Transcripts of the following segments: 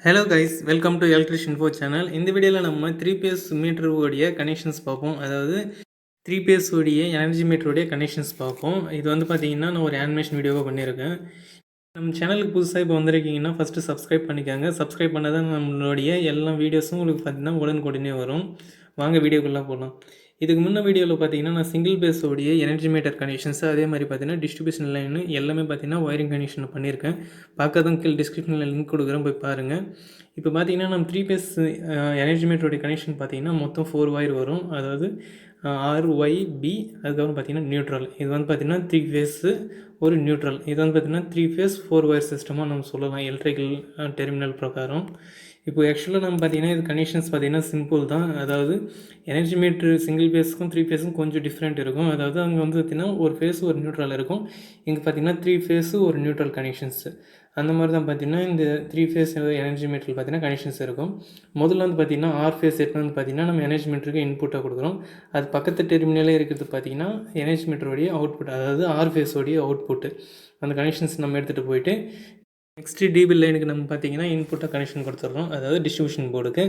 Hello guys, welcome to ElectricianInfo channel. இந்த வீடியோவில் நம்ம 3 பேஸ் மீட்டர் உடைய கனெக்ஷன்ஸ் பார்ப்போம். அதாவது 3 பேஸ் உடைய எனர்ஜி மீட்டருடைய கனெக்ஷன்ஸ் பார்ப்போம். இது வந்து பார்த்தீங்கன்னா நான் ஒரு அனிமேஷன் வீடியோவாக பண்ணியிருக்கேன். நம்ம சேனலுக்கு புதுசாக இப்போ வந்திருக்கீங்கன்னா ஃபஸ்ட்டு சப்ஸ்கிரைப் பண்ணிக்கோங்க. சப்ஸ்கிரைப் பண்ணால் தான் நம்மளுடைய எல்லா வீடியோஸும் உங்களுக்கு பார்த்தீங்கன்னா உடனுக்குடனே வரும். வாங்க வீடியோக்குள்ளே போகலாம். இதுக்கு முன்ன வீடியோவில் பார்த்தீங்கன்னா நான் சிங்கிள் பேஸோடைய எனர்ஜி மீட்டர் கனெக்ஷன்ஸ், அதே மாதிரி பார்த்தீங்கன்னா டிஸ்ட்ரிபியூஷன் லைனு எல்லாமே பார்த்தீங்கன்னா ஒயரிங் கனெக்ஷன் பண்ணியிருக்கேன். பார்க்காதவங்க கீழே டிஸ்கிரிப்ஷனில் லிங்க் கொடுக்குறேன், போய் பாருங்கள். இப்போ பார்த்தீங்கன்னா நம்ம 3 பேஸ் எனர்ஜி மீட்டருடைய கனெக்ஷன் பார்த்தீங்கன்னா மொத்தம் 4 ஒயர் வரும். அதாவது RYB, அதுக்கப்புறம் பார்த்தீங்கன்னா நியூட்ரல். இது வந்து பார்த்தீங்கன்னா 3 ஃபேஸு ஒரு நியூட்ரல். இது வந்து பார்த்தீங்கன்னா 3 ஃபேஸ் 4 ஒயர் சிஸ்டமாக நம்ம சொல்லலாம் எலக்ட்ரிக்கல் டெர்மினல் பிரகாரம். இப்போ ஆக்சுவலாக நம்ம பார்த்தீங்கன்னா இது கனெக்ஷன்ஸ் பார்த்தீங்கன்னா சிம்பிள் தான். அதாவது எனர்ஜி மீட்ரு சிங்கிள் ஃபேஸுக்கும் 3 ஃபேஸுக்கும் கொஞ்சம் டிஃப்ரெண்ட் இருக்கும். அதாவது அங்கே வந்து பார்த்திங்கன்னா ஒரு ஃபேஸு ஒரு நியூட்ரல் இருக்கும். இங்கே பார்த்திங்கன்னா 3 ஃபேஸு ஒரு நியூட்ரல் கனெக்ஷன்ஸு. அந்த மாதிரி தான் பார்த்திங்கன்னா இந்த 3 ஃபேஸ் எனர்ஜி மீட்டரில் பார்த்திங்கன்னா கனெக்ஷன்ஸ் இருக்கும். முதல்ல வந்து பார்த்திங்கன்னா ஆர் ஃபேஸ் எட்டு வந்து பார்த்திங்கன்னா நம்ம எனர்ஜி மீட்டருக்கு இன்புட்டாக கொடுக்குறோம். அது பக்கத்து டெர்மினலே இருக்கிறது பார்த்திங்கன்னா எனர்ஜி மீட்டருடைய அவுட்புட், அதாவது ஆர் ஃபேஸோடைய அவுட்புட்டு. அந்த கனெக்ஷன்ஸ் நம்ம எடுத்துகிட்டு போயிட்டு நெக்ஸ்ட்டு டிபி லைனுக்கு நம்ம பார்த்திங்கன்னா இன்புட்டாக கனெக்ஷன் கொடுத்துட்றோம், அதாவது டிஸ்ட்ரிபியூஷன் போர்டுக்கு.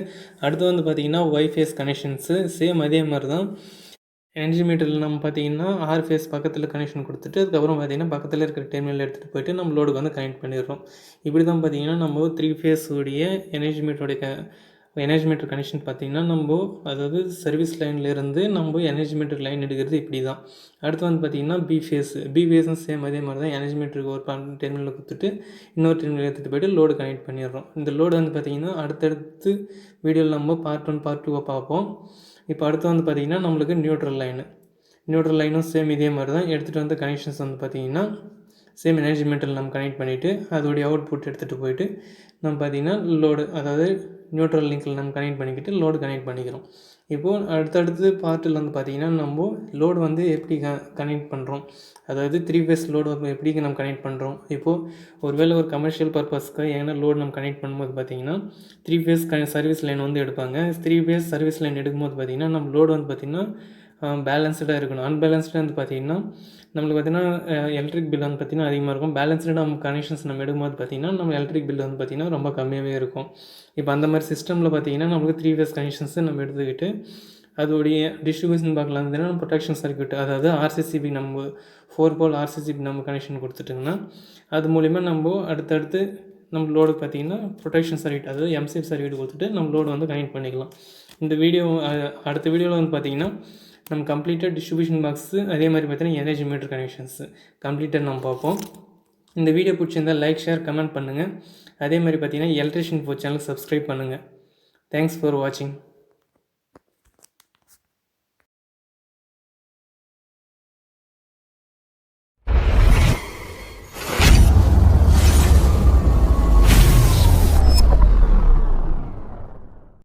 அடுத்து வந்து பார்த்திங்கன்னா ஒய் ஃபேஸ் கனெக்ஷன்ஸு சேம் அதே மாதிரி தான். எனர்ஜி மீட்டரில் நம்ம பார்த்திங்கன்னா ஆர் ஃபேஸ் பக்கத்தில் கனெக்ஷன் கொடுத்துட்டு அதுக்கப்புறம் பார்த்திங்கன்னா பக்கத்தில் இருக்கிற டெர்மினல் எடுத்துகிட்டு போய்ட்டு நம்ம லோடுக்கு வந்து கனெக்ட் பண்ணிடுறோம். இப்படி தான் பார்த்திங்கன்னா நம்ம 3 ஃபேஸ் உடைய எனர்ஜி மீட்டர் கனெக்ஷன் பார்த்திங்கன்னா நம்ம அதாவது சர்வீஸ் லைன்லேருந்து நம்ம எனர்ஜி மீட்டர் லைன் எடுக்கிறது இப்படி தான். அடுத்து வந்து பார்த்திங்கன்னா பி ஃபேஸும் சேம் அதே மாதிரி தான். எனர்ஜி மீட்டருக்கு ஒரு டெர்மினல் கொடுத்துட்டு இன்னொரு டெர்மினல் எடுத்துகிட்டு போய்ட்டு லோடு கனெக்ட் பண்ணிடுறோம். இந்த லோடு வந்து பார்த்திங்கன்னா அடுத்தடுத்து வீடியோவில் நம்ம பார்ட் 1 பார்ட் 2 பார்ப்போம். இப்போ அடுத்து வந்து பார்த்திங்கன்னா நம்மளுக்கு நியூட்ரல் லைனும் சேம் இதே மாதிரி தான். எடுத்துகிட்டு வந்து கனெக்ஷன்ஸ் வந்து பார்த்திங்கன்னா சேம் எனர்ஜி மீட்டரில் நம்ம கனெக்ட் பண்ணிவிட்டு அதோடைய அவுட்புட் எடுத்துகிட்டு போயிட்டு நம்ம பார்த்திங்கன்னா லோடு, அதாவது நியூட்ரல் லிங்கில் நம்ம கனெக்ட் பண்ணிக்கிட்டு லோடு கனெக்ட் பண்ணிக்கிறோம். இப்போது அடுத்தடுத்து பார்ட்டில் வந்து பார்த்திங்கன்னா நம்ம லோடு வந்து எப்படி கனெக்ட் பண்ணுறோம், அதாவது 3 ஃபேஸ் லோடு எப்படி நம்ம கனெக்ட் பண்ணுறோம். இப்போது ஒருவேளை ஒரு கமர்ஷியல் பர்பஸ்க்கு ஏன்னா லோடு நம்ம கனெக்ட் பண்ணும்போது பார்த்திங்கன்னா 3 ஃபேஸ் சர்வீஸ் லைன் வந்து எடுப்பாங்க. 3 ஃபேஸ் சர்வீஸ் லைன் எடுக்கும்போது பார்த்திங்கன்னா நம்ம லோடு வந்து பார்த்திங்கன்னா பேலன்ஸ்டாக இருக்கணும். அன்பேலன்ஸ்டாக வந்து பார்த்திங்கன்னா நம்மளுக்கு பார்த்திங்கன்னா எலக்ட்ரிக் பில் வந்து பார்த்திங்கன்னா அதிகமாக இருக்கும். பேலன்ஸ்டாக நம்ம கனெக்ஷன்ஸ் நம்ம எடுக்கும்போது பார்த்திங்கன்னா நம்ம எலக்ட்ரிக் பில் வந்து பார்த்திங்கன்னா ரொம்ப கம்மியாகவே இருக்கும். இப்போ அந்த மாதிரி சிஸ்டமில் பார்த்திங்கன்னா நம்மளுக்கு 3 ஃபேஸ் கனெக்ஷன்ஸை நம்ம எடுத்துக்கிட்டு அதோடைய டிஸ்ட்ரிபியூஷன் பார்க்கலாம் இருந்ததுன்னா ப்ரொடெக்ஷன் சர்க்யூட், அதாவது ஆர்சிசிபி நம்ம 4 போல் ஆர்சிசிபி நம்ம கனெக்ஷன் கொடுத்துட்டோங்கன்னா அது மூலிமா நம்ம அடுத்தடுத்து நம்ம லோடு பார்த்திங்கன்னா ப்ரொடெக்ஷன் சர்க்யூட், அதாவது எம்சிஎஃப் சர்க்யூட் கொடுத்துட்டு நம்ம லோடு வந்து கனெக்ட் பண்ணிக்கலாம். இந்த வீடியோ அடுத்த வீடியோவில் வந்து பார்த்திங்கன்னா நம்ம கம்ப்ளீட்டாக டிஸ்ட்ரிபியூஷன் பாக்ஸு அதே மாதிரி பார்த்தீங்கன்னா எனர்ஜி மீட்டர் கனெக்ஷன்ஸு கம்ப்ளீட்டாக நம்ம பார்ப்போம். இந்த வீடியோ பிடிச்சிருந்தால் லைக், ஷேர், கமெண்ட் பண்ணுங்கள். அதே மாதிரி பார்த்தீங்கன்னா ElectricianInfo சேனல் சப்ஸ்கிரைப் பண்ணுங்கள். தேங்க்ஸ் ஃபார் வாட்சிங்.